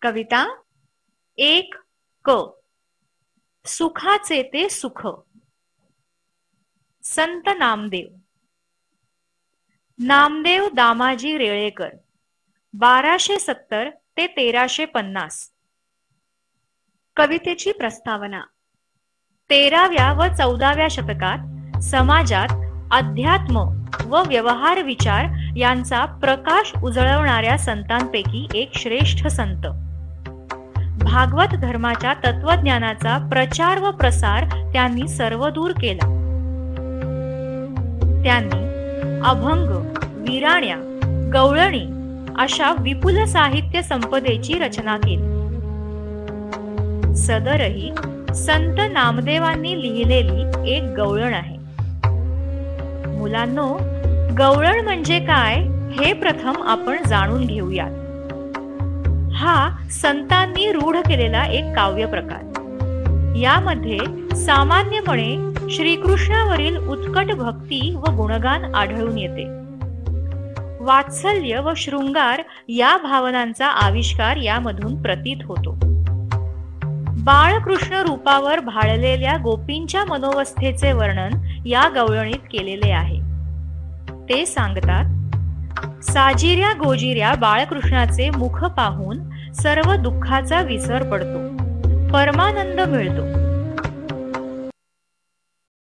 कविता एक क सुखाचे ते सुख. संत नामदेव. नामदेव दामाजी रेळेकर 1270 ते 1350. कवितेची प्रस्तावना. 13व्या व 14व्या शतकात समाजात अध्यात्म व व्यवहार विचार यांचा प्रकाश उजळवणाऱ्या संतांपैकी एक श्रेष्ठ संत. भागवत धर्माच्या तत्वज्ञानाचा प्रचार व प्रसार त्यांनी सर्वदूर केला. त्यांनी अभंग, विराण्या, गवळणी अशा विपुल साहित्य संपदेची रचना केली. सदरही संत नामदेवांनी लिहिलेली एक गवळण आहे. मुलांनो, गवळण म्हणजे काय हे प्रथम आपण जाणून घेऊयात. हा संतांनी रूढ केलेला एक काव्य प्रकार. यामध्ये सामान्यपणे श्रीकृष्णावरील उत्कट भक्ती व गुणगान आढळून येते. वात्सल्य व शृंगार या भावनांचा आविष्कार यामधून प्रतीत होतो. बाळकृष्ण रूपावर भाळलेल्या गोपींच्या मनोवस्थेचे वर्णन या गवळणीत केलेले आहे. ते सांगतात, साजिऱ्या गोजिऱ्या बाळकृष्णाचे मुख पाहून सर्व दुःखाचा विसर पडतो, परमानंद मिळतो.